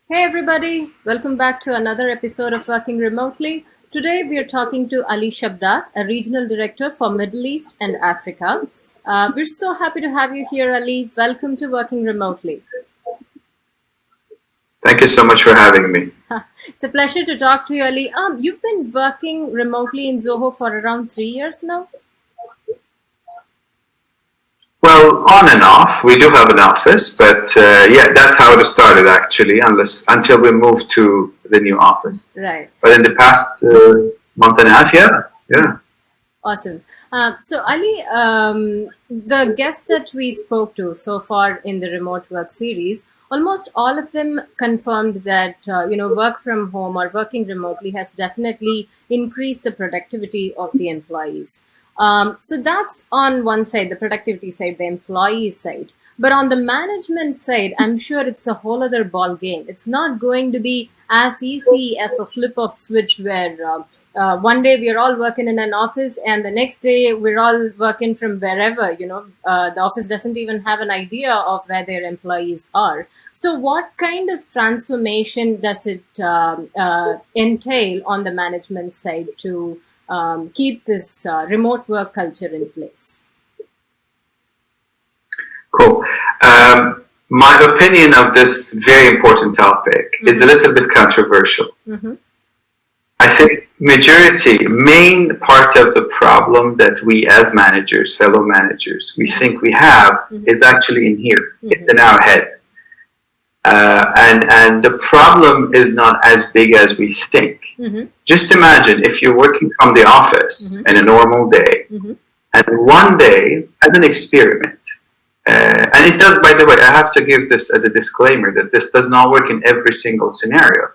Hey everybody, welcome back to another episode of Working Remotely. Today we are talking to Ali Shabdar, a regional director for Middle East and Africa. We're so happy to have you here, Ali. Welcome to Working Remotely. Thank you so much for having me. It's a pleasure to talk to you, Ali. You've been working remotely in Zoho for around 3 years now? Well, on and off, we do have an office, but yeah, that's how it started actually, until we moved to the new office. Right. But in the past month and a half, yeah. Awesome. So, Ali, the guests that we spoke to so far in the remote work series, almost all of them confirmed that, work from home or working remotely has definitely increased the productivity of the employees. So that's on one side, the productivity side, the employee side. But on the management side, I'm sure it's a whole other ball game. It's not going to be as easy as a flip of switch where one day we're all working in an office and the next day we're all working from wherever, the office doesn't even have an idea of where their employees are. So what kind of transformation does it entail on the management side to keep this remote work culture in place? Cool. My opinion of this very important topic is a little bit controversial. Mm-hmm. I think main part of the problem that we as managers, fellow managers, we think we have is actually in here. It's in our head. And the problem is not as big as we think. Just imagine if you're working from the office in a normal day, and one day, as an experiment, and it does, by the way, I have to give this as a disclaimer that this does not work in every single scenario.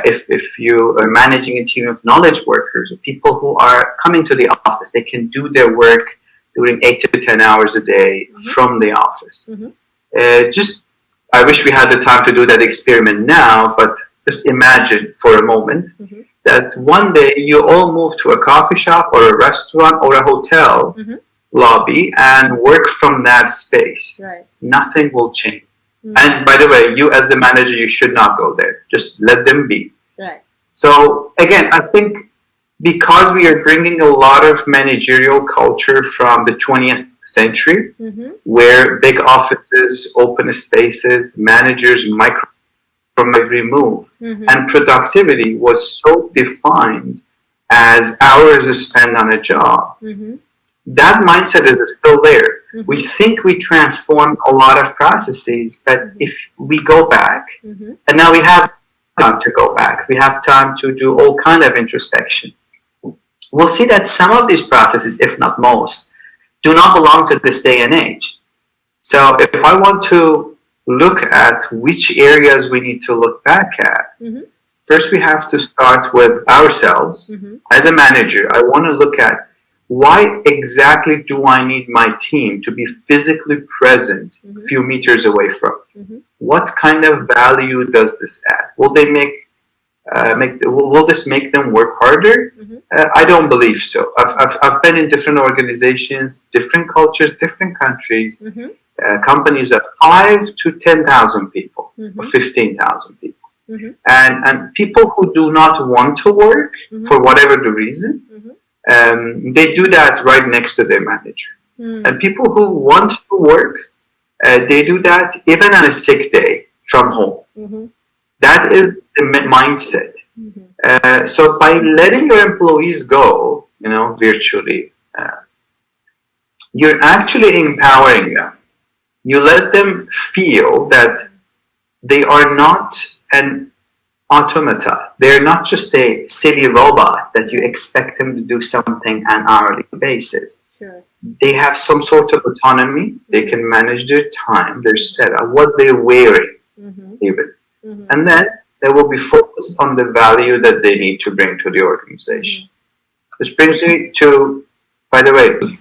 If you are managing a team of knowledge workers, people who are coming to the office, they can do their work during 8 to 10 hours a day from the office. I wish we had the time to do that experiment now, but just imagine for a moment that one day you all move to a coffee shop or a restaurant or a hotel lobby and work from that space. Right. Nothing will change. And by the way, you as the manager, you should not go there. Just let them be. Right. So again, I think because we are bringing a lot of managerial culture from the 20th century, where big offices, open spaces, managers micro from every move, and productivity was so defined as hours spent on a job. That mindset is still there. We think we transformed a lot of processes, but if we go back, and now we have time to go back, we have time to do all kind of introspection, we'll see that some of these processes, if not most, do not belong to this day and age. So if I want to look at which areas we need to look back at, first we have to start with ourselves. As a manager, I want to look at why exactly do I need my team to be physically present a few meters away from? What kind of value does this add? Will they will this make them work harder? I don't believe so. I've been in different organizations, different cultures, different countries, companies of 5 to 10,000 people, or 15,000 people. And people who do not want to work for whatever the reason, they do that right next to their manager. And people who want to work, they do that even on a sick day from home. That is the mindset. So by letting your employees go, virtually, you're actually empowering them. You let them feel that they are not an automata. They're not just a silly robot that you expect them to do something on an hourly basis. Sure. They have some sort of autonomy. They can manage their time, their setup, what they're wearing, even. And then they will be focused on the value that they need to bring to the organization. This brings me to, by the way.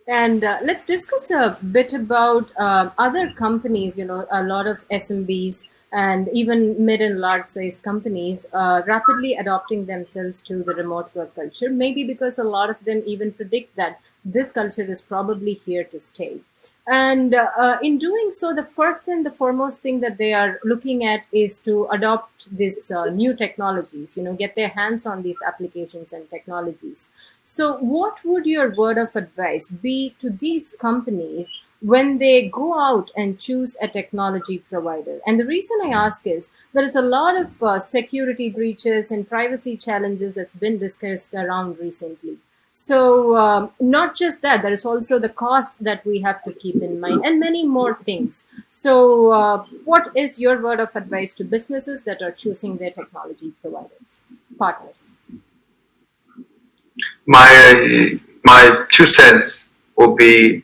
And let's discuss a bit about other companies, a lot of SMBs and even mid and large size companies rapidly adopting themselves to the remote work culture, maybe because a lot of them even predict that this culture is probably here to stay. And in doing so, the first and the foremost thing that they are looking at is to adopt these new technologies, get their hands on these applications and technologies. So what would your word of advice be to these companies when they go out and choose a technology provider? And the reason I ask is there is a lot of security breaches and privacy challenges that's been discussed around recently. So not just that, there is also the cost that we have to keep in mind and many more things. So what is your word of advice to businesses that are choosing their technology partners? My 2 cents will be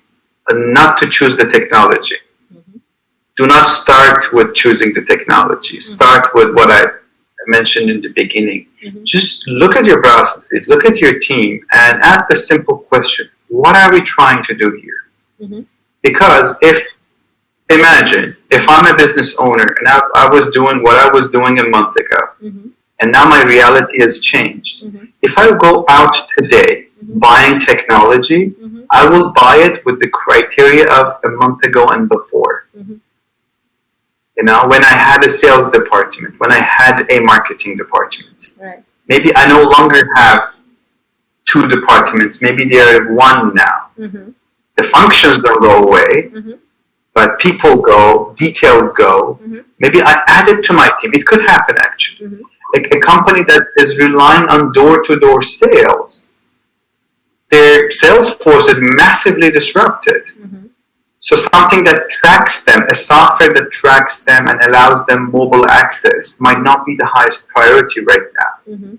not to choose the technology. Mm-hmm. Do not start with choosing the technology. Mm-hmm. Start with what I mentioned in the beginning. Mm-hmm. Just look at your processes, look at your team, and ask the simple question: what are we trying to do here? Mm-hmm. Because imagine if I'm a business owner and I was doing what I was doing a month ago, mm-hmm. and now my reality has changed. Mm-hmm. If I go out today mm-hmm. buying technology, mm-hmm. I will buy it with the criteria of a month ago and before. Mm-hmm. When I had a sales department, when I had a marketing department, right. Maybe I no longer have 2 departments. Maybe there are 1 now. Mm-hmm. The functions don't go away, mm-hmm. but people go, details go. Mm-hmm. Maybe I add it to my team. It could happen actually. Mm-hmm. Like a company that is relying on door-to-door sales, their sales force is massively disrupted. Mm-hmm. So something that tracks them, a software that tracks them and allows them mobile access might not be the highest priority right now. Mm-hmm.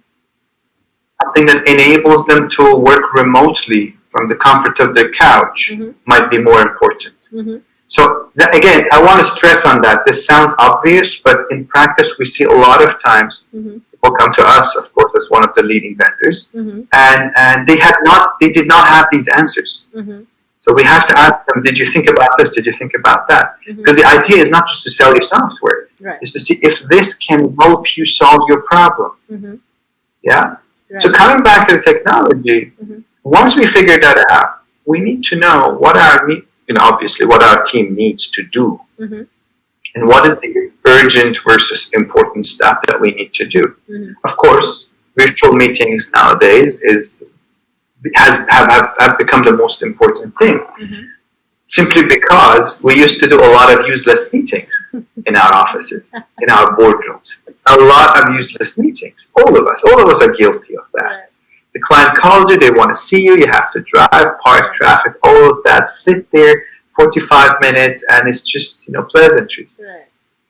Something that enables them to work remotely from the comfort of their couch mm-hmm. might be more important. Mm-hmm. So again, I want to stress on that. This sounds obvious, but in practice we see a lot of times mm-hmm. people come to us, of course, as one of the leading vendors, mm-hmm. and they did not have these answers. Mm-hmm. So we have to ask them, did you think about this? Did you think about that? Mm-hmm. Because the idea is not just to sell you software. Right. It's to see if this can help you solve your problem. Mm-hmm. Yeah? Right. So coming back to the technology, mm-hmm. once we figure that out, we need to know what obviously what our team needs to do. Mm-hmm. And what is the urgent versus important stuff that we need to do. Mm-hmm. Of course, virtual meetings nowadays have become the most important thing. Mm-hmm. Simply because we used to do a lot of useless meetings in our offices, in our boardrooms. A lot of useless meetings. All of us are guilty of that. Right. The client calls you, they want to see you, you have to drive, park, traffic, all of that, sit there 45 minutes, and it's just, pleasantries. Right.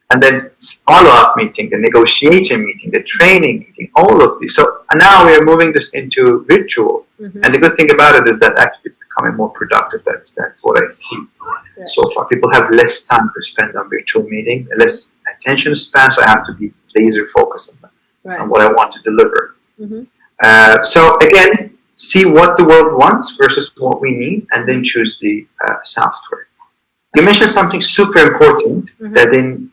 And then follow-up meeting, the negotiation meeting, the training meeting, all of these. So now we are moving this into virtual. Mm-hmm. And the good thing about it is that actually it's becoming more productive. That's what I see. Right. So far, people have less time to spend on virtual meetings, and less attention span, so I have to be laser focused on what I want to deliver. Mm-hmm. So again, see what the world wants versus what we need, and then choose the software. You mentioned something super important mm-hmm. that in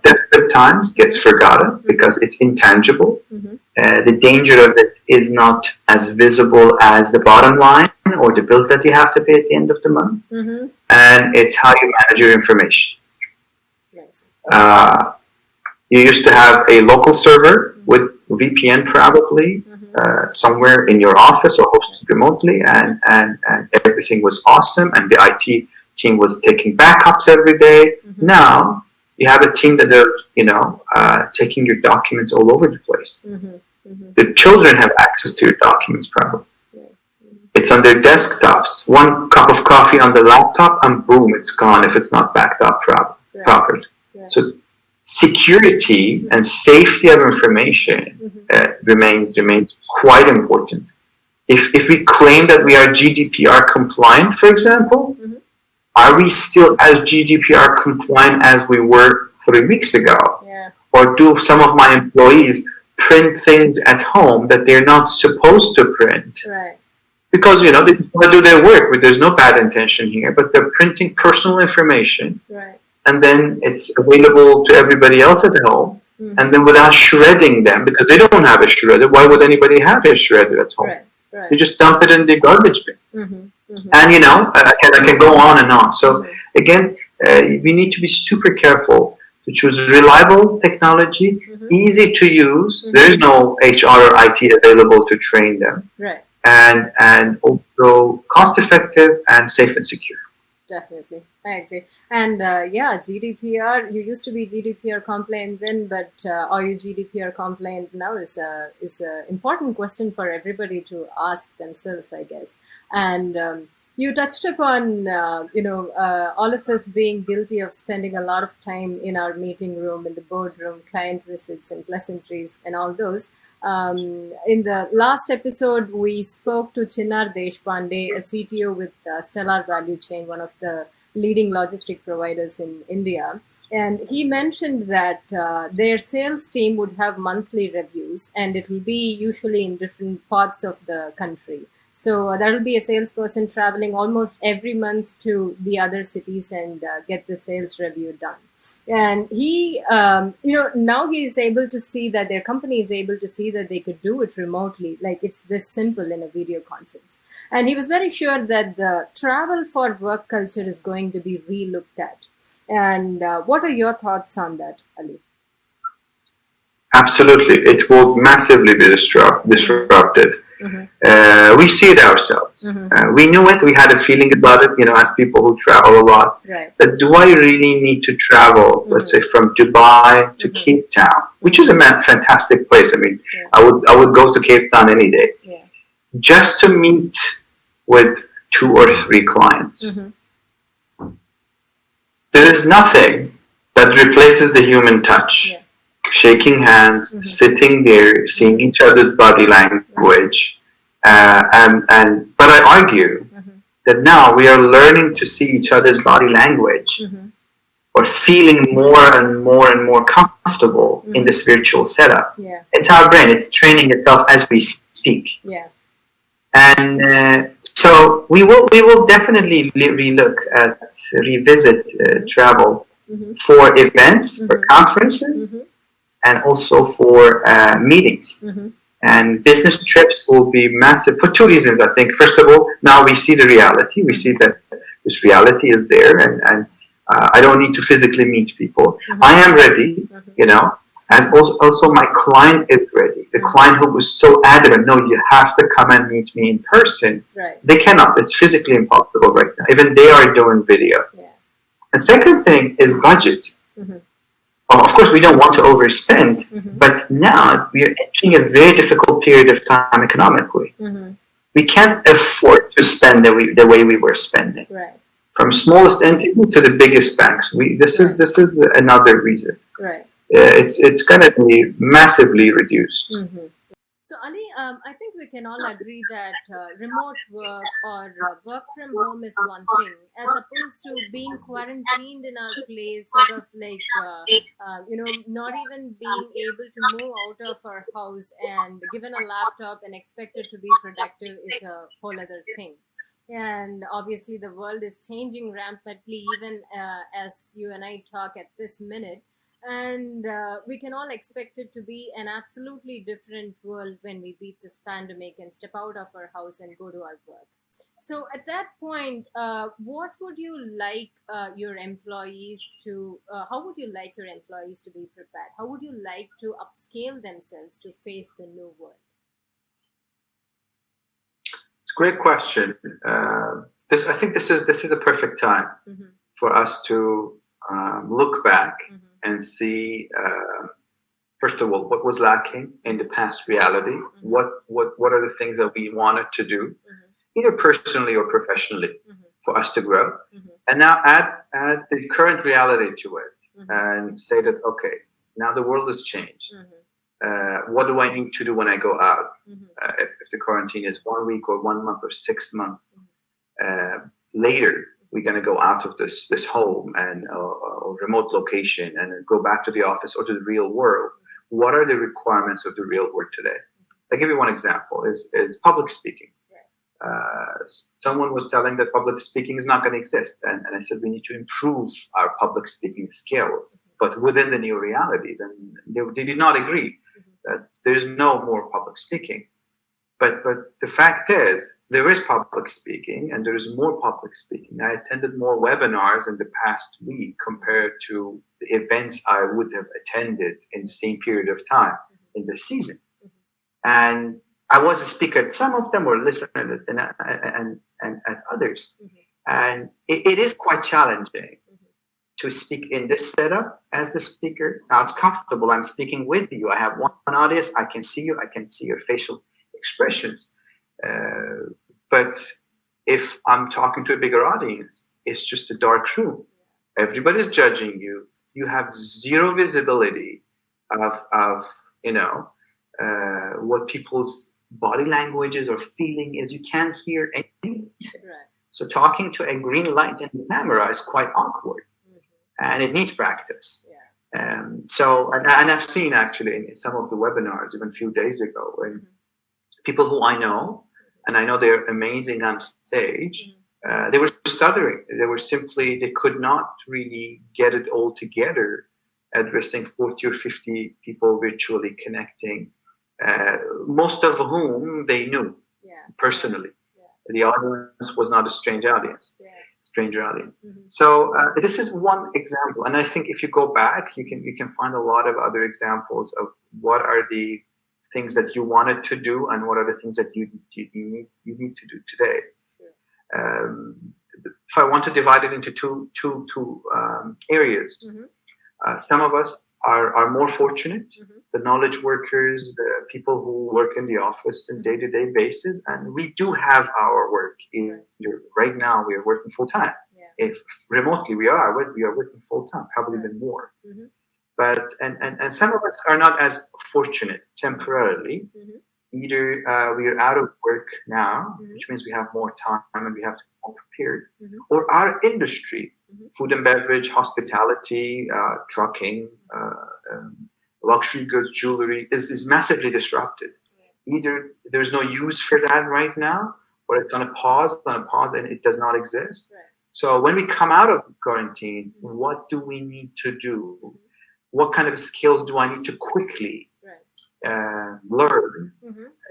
desperate times gets forgotten mm-hmm. because it's intangible. Mm-hmm. The danger of it is not as visible as the bottom line or the bills that you have to pay at the end of the month. Mm-hmm. And it's how you manage your information. Yes. You used to have a local server mm-hmm. with VPN probably mm-hmm. Somewhere in your office or hosted remotely, and everything was awesome, and the IT team was taking backups every day. Mm-hmm. Now you have a team that are, taking your documents all over the place. Mm-hmm. Mm-hmm. The children have access to your documents probably. Yeah. Mm-hmm. It's on their desktops. One cup of coffee on the laptop, and boom, it's gone if it's not backed up properly. Yeah. So security mm-hmm. and safety of information mm-hmm. remains quite important. If we claim that we are GDPR compliant, for example, mm-hmm. are we still as GDPR compliant as we were 3 weeks ago? Yeah. Or do some of my employees print things at home that they're not supposed to print? Right. Because, they want to do their work, but there's no bad intention here, but they're printing personal information. Right. And then it's available to everybody else at home. Mm-hmm. And then without shredding them, because they don't have a shredder, why would anybody have a shredder at home? Right. Right. You just dump it in the garbage bin. Mm-hmm. And I can go on and on. So again, we need to be super careful to choose reliable technology, easy to use. There is no HR or IT available to train them, Right. and also cost effective and safe and secure. Definitely, I agree. And yeah, GDPR. You used to be GDPR compliant then, but are you GDPR compliant now? Is a important question for everybody to ask themselves, I guess. And you touched upon all of us being guilty of spending a lot of time in our meeting room, in the boardroom, client visits and pleasantries, and all those. In the last episode, we spoke to Chinnar Deshpande, a CTO with Stellar Value Chain, one of the leading logistic providers in India. And he mentioned that their sales team would have monthly reviews, and it will be usually in different parts of the country. So there will be a salesperson traveling almost every month to the other cities and get the sales review done. And he, now he is able to see that their company is able to see that they could do it remotely. Like it's this simple in a video conference. And he was very sure that the travel for work culture is going to be relooked at. And what are your thoughts on that, Ali? Absolutely. It will massively be disrupted. We see it ourselves. We knew it. We had a feeling about it, as people who travel a lot. Right. But do I really need to travel, let's say, from Dubai to Cape Town, which is a fantastic place? I mean, I would go to Cape Town any day, just to meet with 2 or 3 clients. There is nothing that replaces the human touch. Shaking hands, sitting there, seeing each other's body language, but I argue that now we are learning to see each other's body language, or feeling more and more and more comfortable in this virtual setup. It's our brain; it's training itself as we speak. And so we will definitely revisit travel for events, for conferences. And also for meetings. And business trips will be massive for 2 reasons, I think. First of all, now we see the reality. We see that this reality is there, and I don't need to physically meet people. I am ready, and also my client is ready. The client who was so adamant, no, you have to come and meet me in person. They cannot. It's physically impossible right now. Even they are doing video. The second thing is budget. Of course, we don't want to overspend, but now we are entering a very difficult period of time economically. We can't afford to spend the way we were spending. From smallest entities to the biggest banks. This is another reason. It's going to be massively reduced. So, Ali, I think we can all agree that remote work or work from home is one thing, as opposed to being quarantined in our place, sort of like, not even being able to move out of our house and given a laptop and expected to be productive is a whole other thing. And obviously, the world is changing rampantly, even as you and I talk at this minute. And we can all expect it to be an absolutely different world when we beat this pandemic and step out of our house and go to our work. So at that point, what would you like your employees to, how would you like your employees to be prepared? How would you like to upscale themselves to face the new world? It's a great question. I think this is a perfect time for us to look back and see, first of all, what was lacking in the past reality. What are the things that we wanted to do, either personally or professionally, for us to grow, and now add the current reality to it, and say that, okay, now the world has changed. What do I need to do when I go out? If the quarantine is 1 week or 1 month or 6 months later, we're going to go out of this home and remote location and go back to the office or to the real world. What are the requirements of the real world today? I'll give you one example, is public speaking. Someone was telling that public speaking is not going to exist. And I said, we need to improve our public speaking skills, but within the new realities. And they did not agree that there's no more public speaking. But the fact is, there is public speaking, and there is more public speaking. I attended more webinars in the past week compared to the events I would have attended in the same period of time in the season. And I was a speaker at some of them, or listener and at others. And it is quite challenging to speak in this setup as the speaker. Now it's comfortable. I'm speaking with you. I have one audience. I can see you. I can see your facial expressions. But if I'm talking to a bigger audience, it's just a dark room. Everybody's judging you. You have zero visibility of what people's body languages or feeling is. You can't hear anything. Right. So talking to a green light in the camera is quite awkward, and it needs practice. Yeah. And I've seen actually in some of the webinars even a few days ago when people who I know, and I know they're amazing on stage, they were stuttering. They could not really get it all together, addressing 40 or 50 people virtually connecting, most of whom they knew personally. Yeah. The audience was not a stranger audience. So this is one example, and I think if you go back, you can find a lot of other examples of what are the things that you wanted to do and what are the things that you need to do today. Sure. If I want to divide it into two areas, some of us are more fortunate, the knowledge workers, the people who work in the office on day-to-day basis, and we do have our work. Right now, we are working full-time. Yeah. If remotely we are working full-time, probably even more. But and some of us are not as fortunate temporarily. Either we are out of work now, which means we have more time and we have to be more prepared, or our industry, food and beverage, hospitality, trucking, luxury goods, jewelry, is massively disrupted. Either there's no use for that right now, or it's on a pause, and it does not exist. Right. So when we come out of quarantine, what do we need to do? What kind of skills do I need to quickly learn,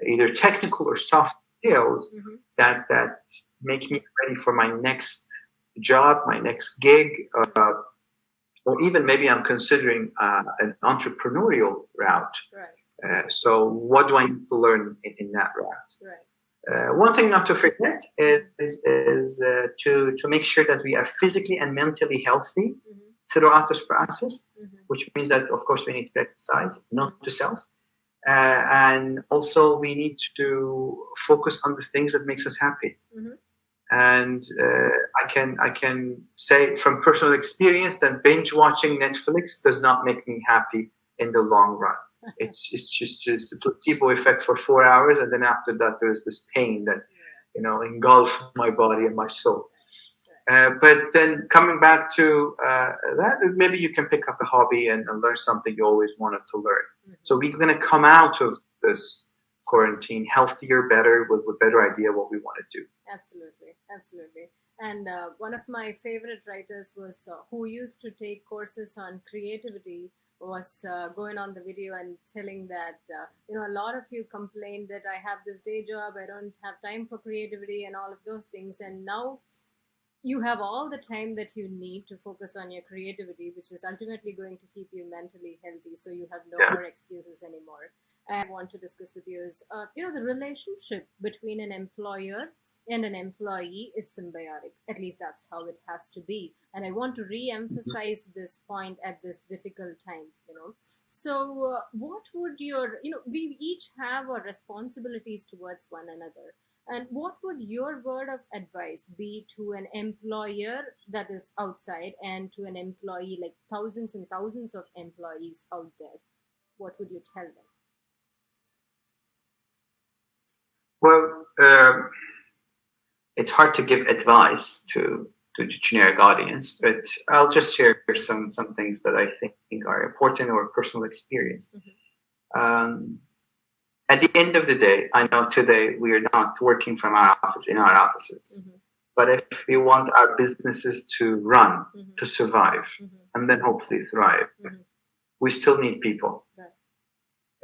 either technical or soft skills that make me ready for my next job, my next gig, or even maybe I'm considering an entrepreneurial route. Right. So what do I need to learn in that route? Right. One thing not to forget is to make sure that we are physically and mentally healthy throughout this process, which means that, of course, we need to exercise, not to self. And also we need to focus on the things that makes us happy. And I can say from personal experience that binge watching Netflix does not make me happy in the long run. It's just a placebo effect for 4 hours, and then after that there's this pain that engulfs my body and my soul. But then coming back to that, maybe you can pick up a hobby and learn something you always wanted to learn. So we're going to come out of this quarantine healthier, better, with a better idea what we want to do. Absolutely. And one of my favorite writers was who used to take courses on creativity was going on the video and telling that a lot of you complained that I have this day job, I don't have time for creativity and all of those things, and now you have all the time that you need to focus on your creativity, which is ultimately going to keep you mentally healthy. So you have no more excuses anymore. And I want to discuss with you is, the relationship between an employer and an employee is symbiotic. At least that's how it has to be. And I want to re-emphasize this point at this difficult times, So what would we each have our responsibilities towards one another. And what would your word of advice be to an employer that is outside and to an employee, like thousands and thousands of employees out there? What would you tell them? Well, it's hard to give advice to the generic audience, but I'll just share some things that I think are important or personal experience. At the end of the day, I know today we are not working from our office in our offices, but if we want our businesses to run, to survive, and then hopefully thrive, we still need people.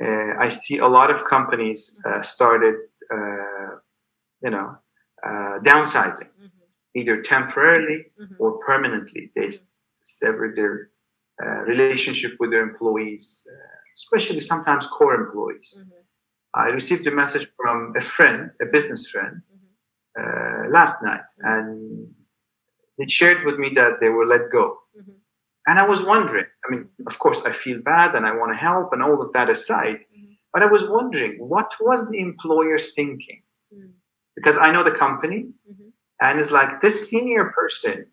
Right. I see a lot of companies started, downsizing, either temporarily or permanently. They sever their relationship with their employees, especially sometimes core employees. I received a message from a friend, a business friend, last night, and they shared with me that they were let go. And I was wondering, I mean, of course, I feel bad and I want to help and all of that aside, but I was wondering, what was the employer's thinking? Because I know the company, and it's like, this senior person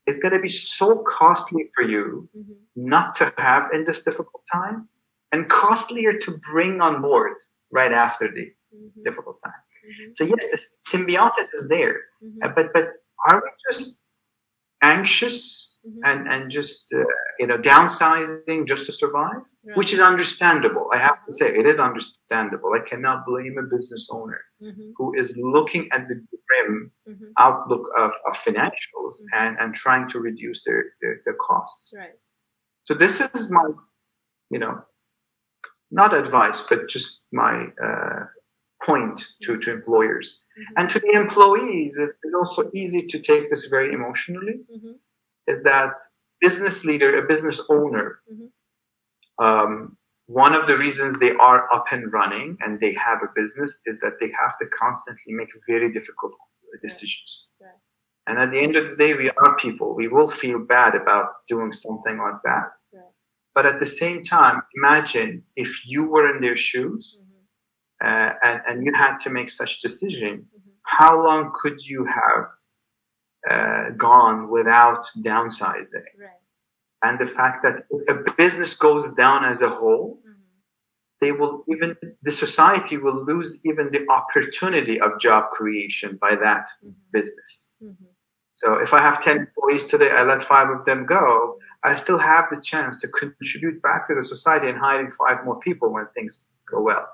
is going to be so costly for you not to have in this difficult time, and costlier to bring on board right after the difficult time. So yes, this symbiosis is there, but are we just anxious and just downsizing just to survive? Right. Which is understandable. I have to say, it is understandable. I cannot blame a business owner who is looking at the grim outlook of financials and trying to reduce their costs. Right. So this is my, not advice, but just my point to employers. And to the employees, it's also easy to take this very emotionally, is that business leader, a business owner, one of the reasons they are up and running and they have a business is that they have to constantly make very difficult decisions. Right. And at the end of the day, we are people. We will feel bad about doing something like that. Right. But at the same time, imagine if you were in their shoes and you had to make such decision, how long could you have gone without downsizing? Right. And the fact that if a business goes down as a whole, the society will lose even the opportunity of job creation by that business. So if I have 10 employees today, I let 5 of them go, I still have the chance to contribute back to the society and hiring 5 more people when things go well.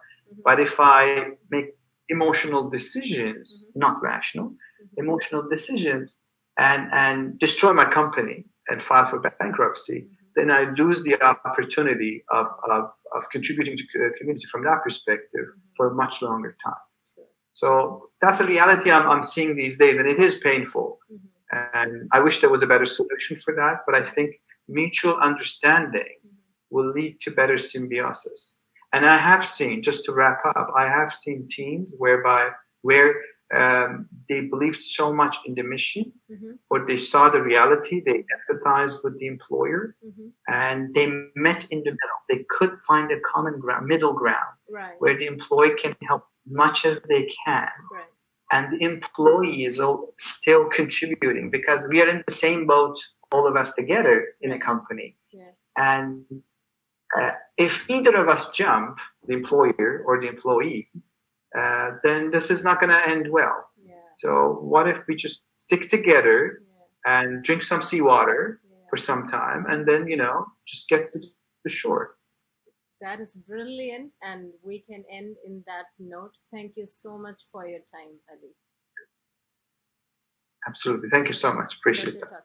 But if I make emotional decisions, not rational, emotional decisions, and destroy my company and file for bankruptcy, then I lose the opportunity of contributing to the community from that perspective for a much longer time. So that's a reality I'm seeing these days, and it is painful. And I wish there was a better solution for that, but I think mutual understanding will lead to better symbiosis. And I have seen, just to wrap up, I have seen teams where they believed so much in the mission, or they saw the reality, they empathized with the employer, and they met in the middle. They could find a common ground, middle ground, where the employee can help as much as they can. Right. And the employee is still contributing, because we are in the same boat, all of us together in a company. Yeah. And if either of us jump, the employer or the employee, then this is not going to end well. Yeah. So what if we just stick together and drink some seawater for some time, and then, just get to the shore. That is brilliant, and we can end in that note. Thank you so much for your time, Ali. Absolutely. Thank you so much. Appreciate that.